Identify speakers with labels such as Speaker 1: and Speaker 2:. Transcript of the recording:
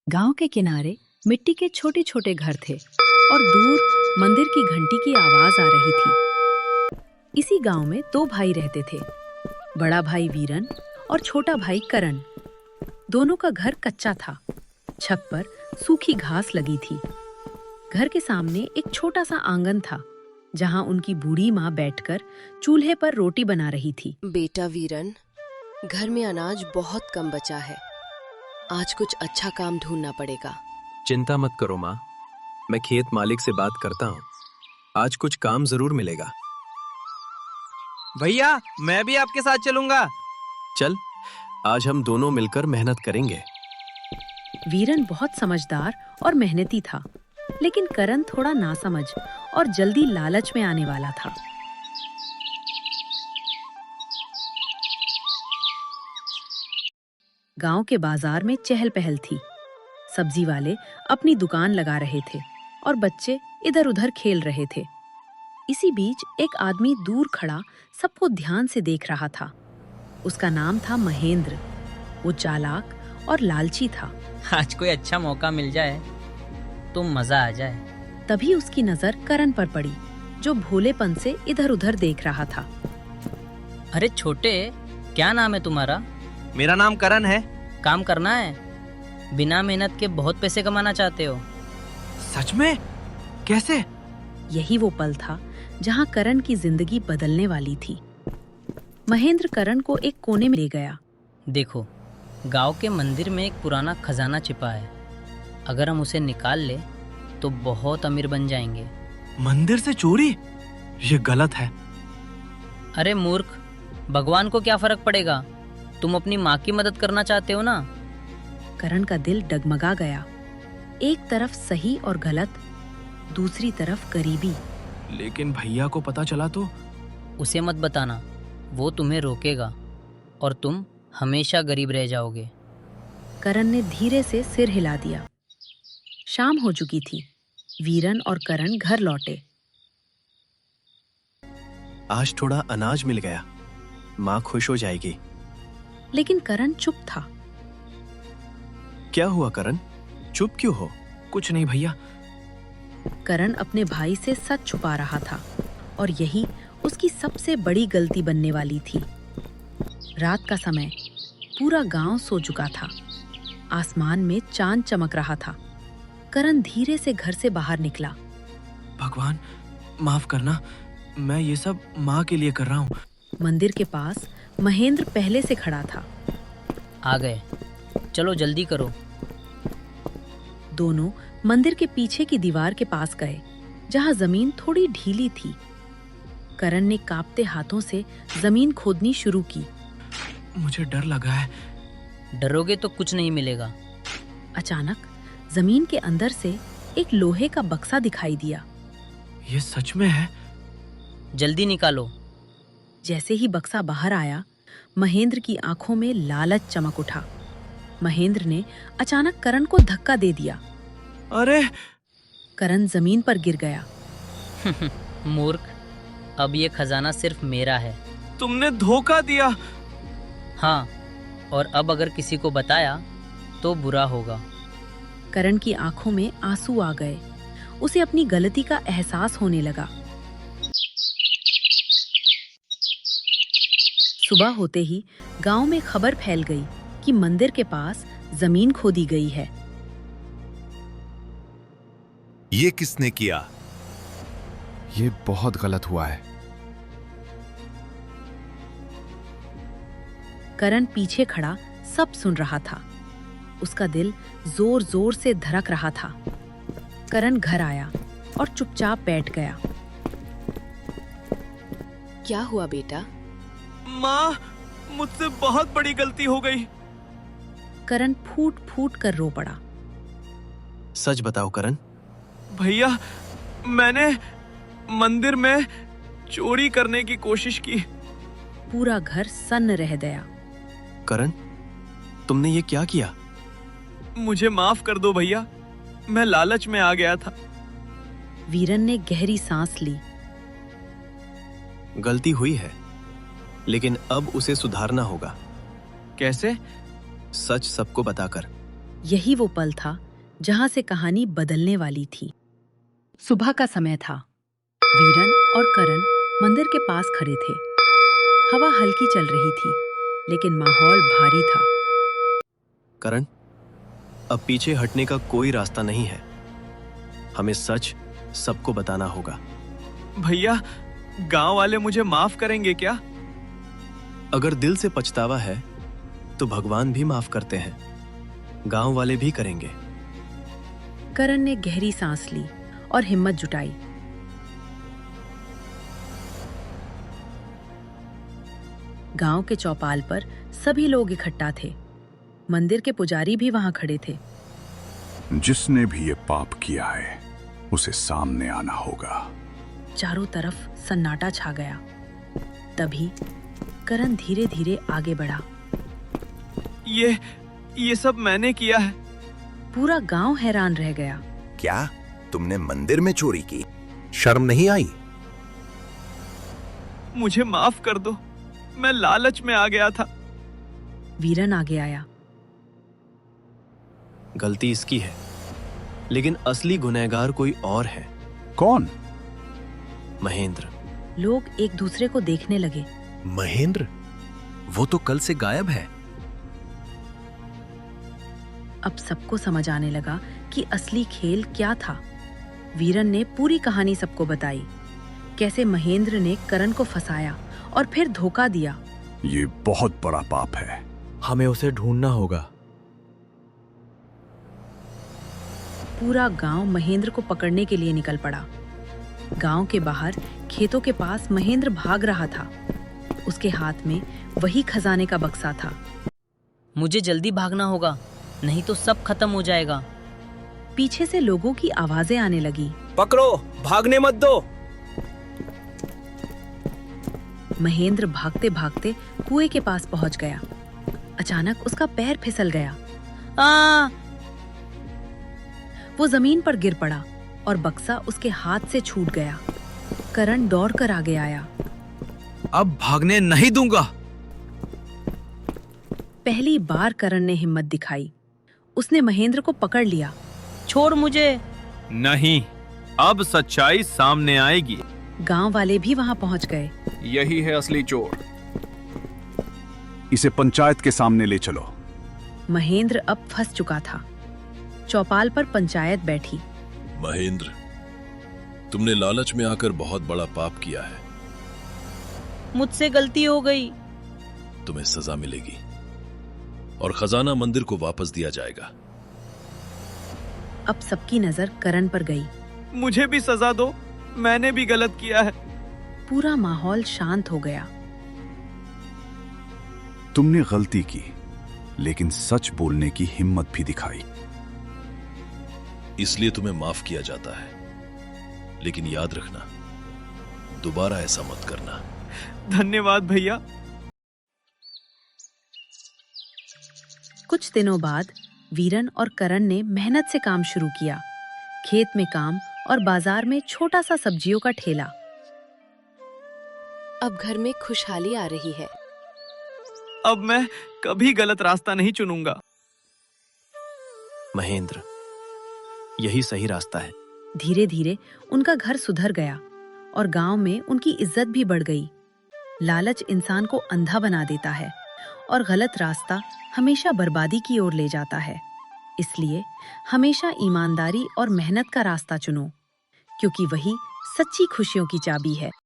Speaker 1: गांव के किनारे मिट्टी के छोटे छोटे घर थे और दूर मंदिर की घंटी की आवाज आ रही थी। इसी गांव में दो भाई रहते थे, बड़ा भाई वीरन और छोटा भाई करण। दोनों का घर कच्चा था। छत पर सूखी घास लगी थी। घर के सामने एक छोटा सा आंगन था जहां उनकी बूढ़ी माँ बैठकर चूल्हे पर रोटी बना रही थी।
Speaker 2: बेटा वीरन, घर में अनाज बहुत कम बचा है। आज कुछ अच्छा काम ढूंढना पड़ेगा।
Speaker 3: चिंता मत करो माँ, मैं खेत मालिक से बात करता हूँ। आज कुछ काम जरूर मिलेगा।
Speaker 4: भैया, मैं भी आपके साथ चलूंगा।
Speaker 3: चल, आज हम दोनों मिलकर मेहनत करेंगे।
Speaker 1: वीरन बहुत समझदार और मेहनती था, लेकिन करण थोड़ा नासमझ और जल्दी लालच में आने वाला था। गांव के बाजार में चहल पहल थी। सब्जी वाले अपनी दुकान लगा रहे थे और बच्चे इधर उधर खेल रहे थे। इसी बीच एक आदमी दूर खड़ा सबको ध्यान से देख रहा था। उसका नाम था महेंद्र। वो चालाक और लालची था।
Speaker 5: आज कोई अच्छा मौका मिल जाए तो मजा आ जाए।
Speaker 1: तभी उसकी नजर करण पर पड़ी, जो भोलेपन से इधर उधर देख रहा था।
Speaker 5: अरे छोटे, क्या नाम है तुम्हारा?
Speaker 4: मेरा नाम करण है।
Speaker 5: काम करना है? बिना मेहनत के बहुत पैसे कमाना चाहते हो?
Speaker 4: सच में? कैसे?
Speaker 1: यही वो पल था जहां करण की जिंदगी बदलने वाली थी। महेंद्र करण को एक कोने में ले गया।
Speaker 5: देखो, गांव के मंदिर में एक पुराना खजाना छिपा है। अगर हम उसे निकाल ले तो बहुत अमीर बन जाएंगे।
Speaker 4: मंदिर से चोरी? ये गलत है।
Speaker 5: अरे मूर्ख, भगवान को क्या फर्क पड़ेगा? तुम अपनी माँ की मदद करना चाहते हो ना?
Speaker 1: करण का दिल डगमगा गया। एक तरफ सही और गलत, दूसरी तरफ गरीबी।
Speaker 4: लेकिन भैया को पता चला तो?
Speaker 5: उसे मत बताना, वो तुम्हें रोकेगा और तुम हमेशा गरीब रह जाओगे।
Speaker 1: करण ने धीरे से सिर हिला दिया। शाम हो चुकी थी। वीरन और करण घर लौटे।
Speaker 3: आज थोड़ा अनाज मिल गया, माँ खुश हो जाएगी।
Speaker 1: लेकिन करण चुप था।
Speaker 3: क्या हुआ करण, चुप क्यों हो?
Speaker 4: कुछ नहीं भैया।
Speaker 1: करण अपने भाई से सच छुपा रहा था और यही उसकी सबसे बड़ी गलती बनने वाली थी। रात का समय, पूरा गांव सो चुका था। आसमान में चांद चमक रहा था। करण धीरे से घर से बाहर निकला।
Speaker 4: भगवान माफ करना, मैं ये सब माँ के लिए कर रहा हूँ।
Speaker 1: मंदिर के पास महेंद्र पहले से खड़ा था।
Speaker 5: आ गए, चलो जल्दी करो।
Speaker 1: दोनों मंदिर के पीछे की दीवार के पास गए, जहां जमीन थोड़ी ढीली थी। करण ने कांपते हाथों से जमीन खोदनी शुरू की।
Speaker 4: मुझे डर लगा है।
Speaker 5: डरोगे तो कुछ नहीं मिलेगा।
Speaker 1: अचानक जमीन के अंदर से एक लोहे का बक्सा दिखाई दिया।
Speaker 4: ये सच में है?
Speaker 5: जल्दी निकालो।
Speaker 1: जैसे ही बक्सा बाहर आया, महेंद्र की आंखों में लालच चमक उठा। महेंद्र ने अचानक करण को धक्का दे दिया।
Speaker 4: अरे!
Speaker 1: करण जमीन पर गिर गया।
Speaker 5: मूर्ख, अब ये खजाना सिर्फ मेरा है।
Speaker 4: तुमने धोखा दिया।
Speaker 5: हाँ, और अब अगर किसी को बताया तो बुरा होगा।
Speaker 1: करण की आंखों में आंसू आ गए। उसे अपनी गलती का एहसास होने लगा। सुबह होते ही गांव में खबर फैल गई कि मंदिर के पास जमीन खोदी गई है।
Speaker 6: ये किसने किया?
Speaker 7: ये बहुत गलत हुआ है।
Speaker 1: करण पीछे खड़ा सब सुन रहा था। उसका दिल जोर जोर से धड़क रहा था। करण घर आया और चुपचाप बैठ गया।
Speaker 2: क्या हुआ बेटा?
Speaker 4: माँ, मुझसे बहुत बड़ी गलती हो गई।
Speaker 1: करण फूट फूट कर रो पड़ा।
Speaker 3: सच बताओ करण।
Speaker 4: भैया, मैंने मंदिर में चोरी करने की कोशिश की।
Speaker 1: पूरा घर सन्न रह गया।
Speaker 3: करण, तुमने ये क्या किया?
Speaker 4: मुझे माफ कर दो भैया, मैं लालच में आ गया था।
Speaker 1: वीरन ने गहरी सांस ली।
Speaker 3: गलती हुई है, लेकिन अब उसे सुधारना होगा।
Speaker 4: कैसे?
Speaker 3: सच सबको बताकर।
Speaker 1: यही वो पल था जहां से कहानी बदलने वाली थी। सुबह का समय था। वीरन और करण मंदिर के पास खड़े थे। हवा हल्की चल रही थी, लेकिन माहौल भारी था।
Speaker 3: करण, अब पीछे हटने का कोई रास्ता नहीं है। हमें सच सबको बताना होगा।
Speaker 4: भैया, गांव वाले मुझे माफ करेंगे क्या?
Speaker 3: अगर दिल से पछतावा है तो भगवान भी माफ करते हैं, गांव वाले भी करेंगे।
Speaker 1: करण ने गहरी सांस ली और हिम्मत जुटाई। गांव के चौपाल पर सभी लोग इकट्ठा थे। मंदिर के पुजारी भी वहां खड़े थे।
Speaker 6: जिसने भी ये पाप किया है उसे सामने आना होगा।
Speaker 1: चारों तरफ सन्नाटा छा गया। तभी करण धीरे धीरे आगे बढ़ा।
Speaker 4: ये सब मैंने किया है।
Speaker 1: पूरा गांव हैरान रह गया।
Speaker 8: क्या तुमने मंदिर में चोरी की? शर्म नहीं आई?
Speaker 4: मुझे माफ कर दो, मैं लालच में आ गया था।
Speaker 1: वीरन आगे आया।
Speaker 3: गलती इसकी है, लेकिन असली गुनहगार कोई और है।
Speaker 6: कौन?
Speaker 3: महेंद्र।
Speaker 1: लोग एक दूसरे को देखने लगे।
Speaker 8: महेंद्र? वो तो कल से गायब है।
Speaker 1: अब सबको समझ आने लगा कि असली खेल क्या था। वीरन ने पूरी कहानी सबको बताई। कैसे महेंद्र ने करण को फंसाया और फिर धोखा दिया।
Speaker 6: ये बहुत बड़ा पाप है।
Speaker 8: हमें उसे ढूंढना होगा।
Speaker 1: पूरा गांव महेंद्र को पकड़ने के लिए निकल पड़ा। गांव के बाहर खेतों के पास महेंद्र भाग रहा था। उसके हाथ में वही खजाने का बक्सा था।
Speaker 5: मुझे जल्दी भागना होगा, नहीं तो सब खत्म हो जाएगा।
Speaker 1: पीछे से लोगों की आवाजें आने लगी।
Speaker 8: पकड़ो, भागने मत दो।
Speaker 1: महेंद्र भागते भागते कुएं के पास पहुंच गया। अचानक उसका पैर फिसल गया।
Speaker 5: आ!
Speaker 1: वो जमीन पर गिर पड़ा और बक्सा उसके हाथ से छूट गया। करण दौड़कर आगे आया।
Speaker 4: अब भागने नहीं दूंगा।
Speaker 1: पहली बार करण ने हिम्मत दिखाई। उसने महेंद्र को पकड़ लिया।
Speaker 5: छोड़ मुझे।
Speaker 4: नहीं, अब सच्चाई सामने आएगी।
Speaker 1: गांव वाले भी वहां पहुंच गए।
Speaker 7: यही है असली चोर। इसे पंचायत के सामने ले चलो।
Speaker 1: महेंद्र अब फंस चुका था। चौपाल पर पंचायत बैठी।
Speaker 9: महेंद्र, तुमने लालच में आकर बहुत बड़ा पाप किया है।
Speaker 5: मुझसे गलती हो गई।
Speaker 9: तुम्हें सजा मिलेगी और खजाना मंदिर को वापस दिया जाएगा।
Speaker 1: अब सबकी नजर करण पर गई।
Speaker 4: मुझे भी सजा दो, मैंने भी गलत किया है।
Speaker 1: पूरा माहौल शांत हो गया।
Speaker 6: तुमने गलती की, लेकिन सच बोलने की हिम्मत भी दिखाई।
Speaker 9: इसलिए तुम्हें माफ किया जाता है, लेकिन याद रखना, दोबारा ऐसा मत करना।
Speaker 4: धन्यवाद भैया।
Speaker 1: कुछ दिनों बाद वीरन और करण ने मेहनत से काम शुरू किया। खेत में काम और बाजार में छोटा सा सब्जियों का ठेला।
Speaker 2: अब घर में खुशहाली आ रही है।
Speaker 4: अब मैं कभी गलत रास्ता नहीं चुनूंगा।
Speaker 3: महेंद्र, यही सही रास्ता है।
Speaker 1: धीरे धीरे उनका घर सुधर गया और गांव में उनकी इज्जत भी बढ़ गई। लालच इंसान को अंधा बना देता है और गलत रास्ता हमेशा बर्बादी की ओर ले जाता है। इसलिए हमेशा ईमानदारी और मेहनत का रास्ता चुनो, क्योंकि वही सच्ची खुशियों की चाबी है।